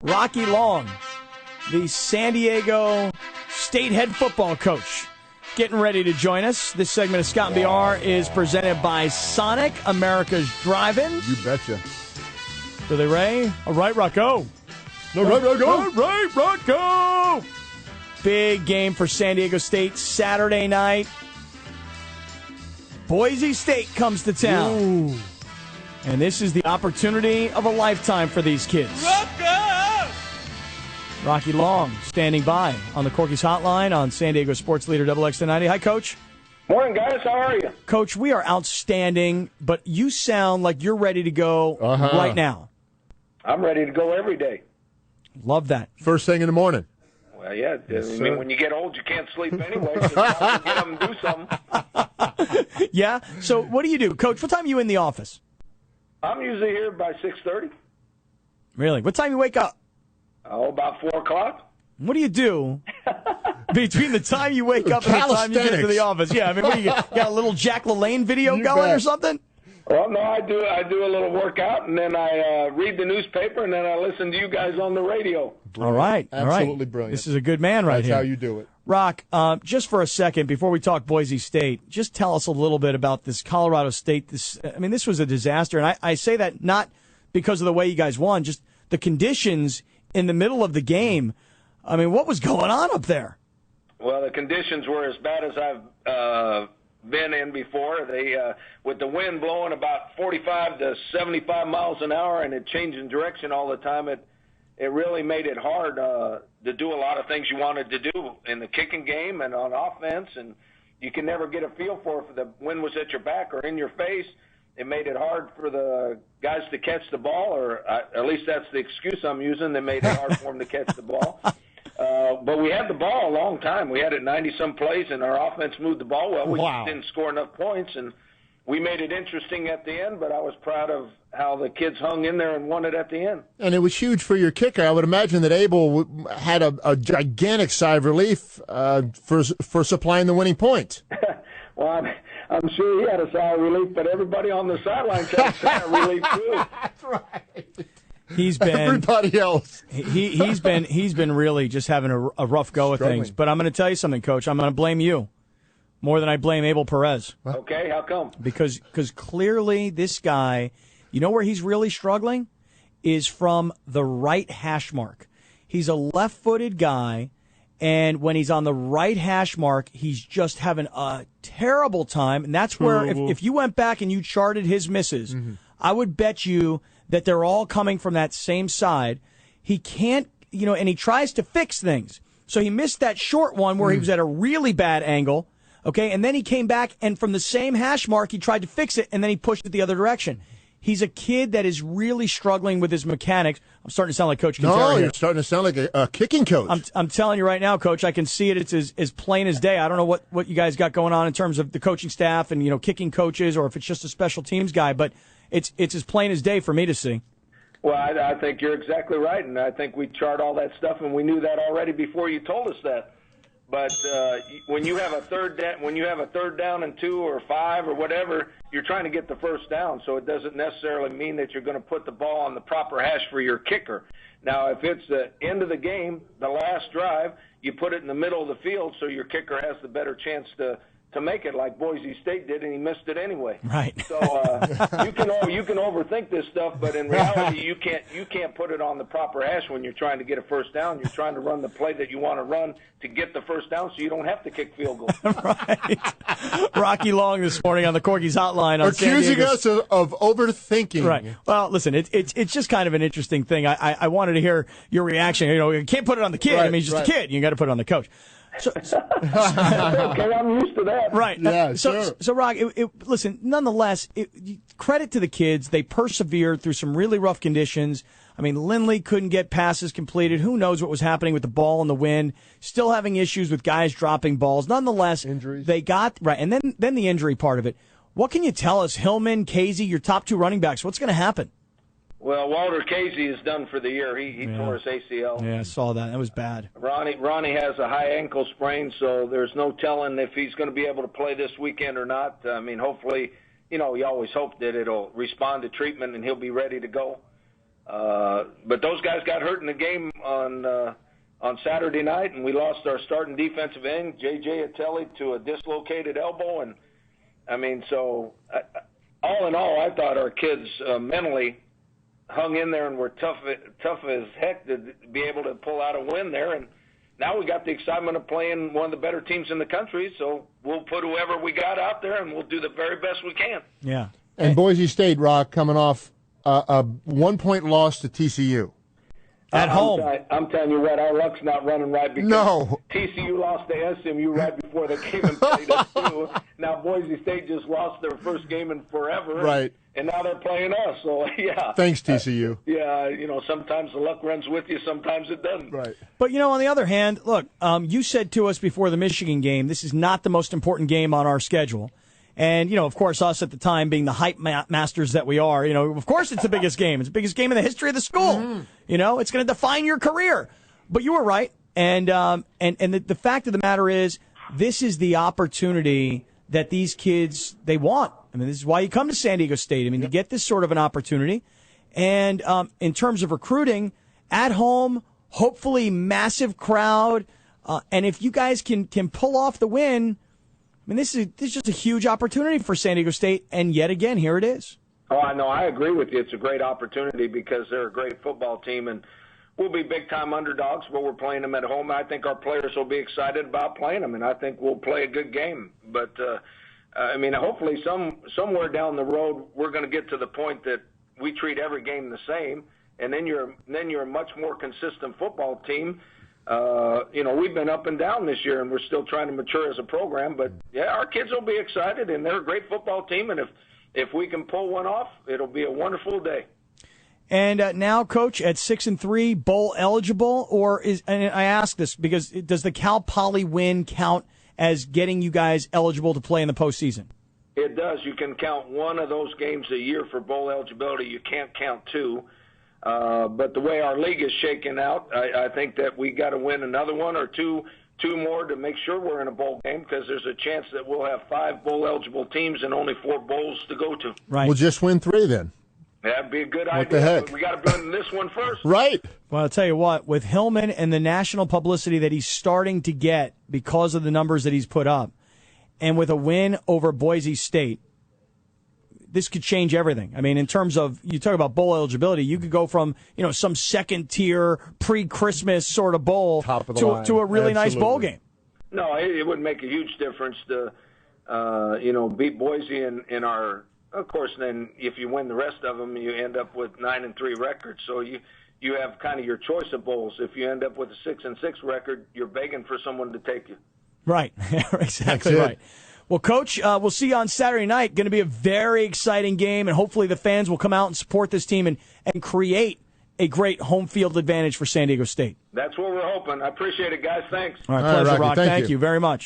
Rocky Long, the San Diego State head football coach, getting ready to join us. This segment of Scott and BR is presented by Sonic, America's Drive-In. You betcha. Billy Ray. All right, Rocco. All right, Rocco. All right, Rocco. Big game for San Diego State Saturday night. Boise State comes to town. Ooh. And this is the opportunity of a lifetime for these kids. Rocco! Rocky Long standing by on the Corky's Hotline on San Diego Sports Leader XX1090. Hi, Coach. Morning, guys. How are you? Coach, we are outstanding, but you sound like you're ready to go right now. I'm ready to go every day. Love that. First thing in the morning. Well, yeah. Yes, I mean, when you get old, you can't sleep anyway, so you get up and do something. Yeah? So what do you do? Coach, what time are you in the office? I'm usually here by 6:30. Really? What time you wake up? Oh, about 4 o'clock. What do you do between the time you wake up and the time you get to the office? Yeah, I mean, what, you got a little Jack LaLanne video going or something? Well, no, I do a little workout, and then I read the newspaper, and then I listen to you guys on the radio. All right. Absolutely brilliant. This is a good man right That's here. how you do it. Rock, just for a second, before we talk Boise State, just tell us a little bit about this Colorado State. This was a disaster, and I say that not because of the way you guys won, just the conditions in the middle of the game. I mean, what was going on up there? Well, the conditions were as bad as I've been in before. They with the wind blowing about 45 to 75 miles an hour and it changing direction all the time, it really made it hard to do a lot of things you wanted to do in the kicking game and on offense, and you can never get a feel for if the wind was at your back or in your face. It made it hard for the guys to catch the ball, or at least that's the excuse I'm using. They made it hard for them to catch the ball. But we had the ball a long time. We had it 90-some plays, and our offense moved the ball well. We just didn't score enough points, and we made it interesting at the end, but I was proud of how the kids hung in there and won it at the end. And it was huge for your kicker. I would imagine that Abel had a gigantic sigh of relief for supplying the winning point. Well, I'm sure he had a sigh of relief, but everybody on the sidelines had a sigh of relief too. That's right. He's been everybody else. He's been really just having a rough go of things. But I'm going to tell you something, Coach. I'm going to blame you more than I blame Abel Perez. Okay, how come? Because clearly this guy, you know where he's really struggling? Is from the right hash mark. He's a left-footed guy, and when he's on the right hash mark, he's just having a terrible time. And that's where, if you went back and you charted his misses, I would bet you that they're all coming from that same side. He can't, and he tries to fix things. So he missed that short one where he was at a really bad angle, okay? And then he came back, and from the same hash mark, he tried to fix it, and then he pushed it the other direction. He's a kid that is really struggling with his mechanics. I'm starting to sound like Coach Quintero. No, you're starting to sound like a kicking coach. I'm telling you right now, Coach, I can see it. It's as plain as day. I don't know what you guys got going on in terms of the coaching staff and, kicking coaches, or if it's just a special teams guy, but it's as plain as day for me to see. Well, I think you're exactly right, and I think we chart all that stuff, and we knew that already before you told us that. But when you have a third down and 2 or 5 or whatever, you're trying to get the first down. So it doesn't necessarily mean that you're going to put the ball on the proper hash for your kicker. Now, if it's the end of the game, the last drive, you put it in the middle of the field so your kicker has the better chance to make it like Boise State did, and he missed it anyway. Right. So you can overthink this stuff, but in reality, you can't put it on the proper hash when you're trying to get a first down. You're trying to run the play that you want to run to get the first down, so you don't have to kick field goals. Right. Rocky Long this morning on the Corky's Hotline on accusing us of overthinking. Right. Well, listen, it's just kind of an interesting thing. I wanted to hear your reaction. You can't put it on the kid. Right, I mean, he's just a kid. You got to put it on the coach. So, okay, I'm used to that. Right. Yeah, so Rock, listen, nonetheless, credit to the kids. They persevered through some really rough conditions. I mean, Lindley couldn't get passes completed. Who knows what was happening with the ball in the wind. Still having issues with guys dropping balls. Nonetheless, injuries. They got, right, and then the injury part of it. What can you tell us, Hillman, Casey, your top 2 running backs, what's going to happen? Well, Walter Casey is done for the year. He tore his ACL. Yeah, I saw that. That was bad. Ronnie has a high ankle sprain, so there's no telling if he's going to be able to play this weekend or not. I mean, hopefully, you always hope that it'll respond to treatment and he'll be ready to go. But those guys got hurt in the game on Saturday night, and we lost our starting defensive end, J.J. Attelli, to a dislocated elbow. And, I mean, so all in all, I thought our kids mentally hung in there and were tough as heck to be able to pull out a win there. And now we got the excitement of playing one of the better teams in the country, so we'll put whoever we got out there, and we'll do the very best we can. Yeah. And Boise State, Rock, coming off a 1-point loss to TCU. At home. I'm telling you what, our luck's not running right because TCU lost to SMU right before they came and played us, too. Now Boise State just lost their first game in forever. Right. And now they're playing us, so yeah. Thanks, TCU. Sometimes the luck runs with you, sometimes it doesn't. Right. But, on the other hand, look, you said to us before the Michigan game, this is not the most important game on our schedule. And, of course, us at the time being the hype masters that we are, of course it's the biggest game. It's the biggest game in the history of the school. Mm-hmm. It's going to define your career. But you were right. And the fact of the matter is, this is the opportunity that these kids, they want. I mean, this is why you come to San Diego State. I mean, to get this sort of an opportunity. And in terms of recruiting, at home, hopefully massive crowd. And if you guys can pull off the win, I mean, this is just a huge opportunity for San Diego State. And yet again, here it is. Oh, I know. I agree with you. It's a great opportunity because they're a great football team. And we'll be big-time underdogs, but we're playing them at home. I think our players will be excited about playing them, and I think we'll play a good game. But, hopefully somewhere down the road we're going to get to the point that we treat every game the same, and then you're a much more consistent football team. We've been up and down this year, and we're still trying to mature as a program. But, yeah, our kids will be excited, and they're a great football team, and if we can pull one off, it'll be a wonderful day. And now, Coach, at 6-3, bowl eligible, and I ask this because does the Cal Poly win count as getting you guys eligible to play in the postseason? It does. You can count one of those games a year for bowl eligibility. You can't count two. But the way our league is shaking out, I think that we got to win another one or two more to make sure we're in a bowl game, because there's a chance that we'll have 5 bowl eligible teams and only 4 bowls to go to. Right. We'll just win 3 then. That'd be a good idea. What the heck? But we got to win this one first. Right. Well, I'll tell you what, with Hillman and the national publicity that he's starting to get because of the numbers that he's put up, and with a win over Boise State, this could change everything. I mean, in terms of, you talk about bowl eligibility, you could go from, some second-tier, pre-Christmas sort of bowl to a really nice bowl game. No, it would make a huge difference to, beat Boise in our. Of course, then if you win the rest of them, you end up with 9-3 records. So you have kind of your choice of bowls. If you end up with a 6-6 record, you're begging for someone to take you. Right, exactly right. Well, Coach, we'll see you on Saturday night. Going to be a very exciting game, and hopefully the fans will come out and support this team and create a great home field advantage for San Diego State. That's what we're hoping. I appreciate it, guys. Thanks. All right, pleasure, Rocky, Rock. thank Thank you very much.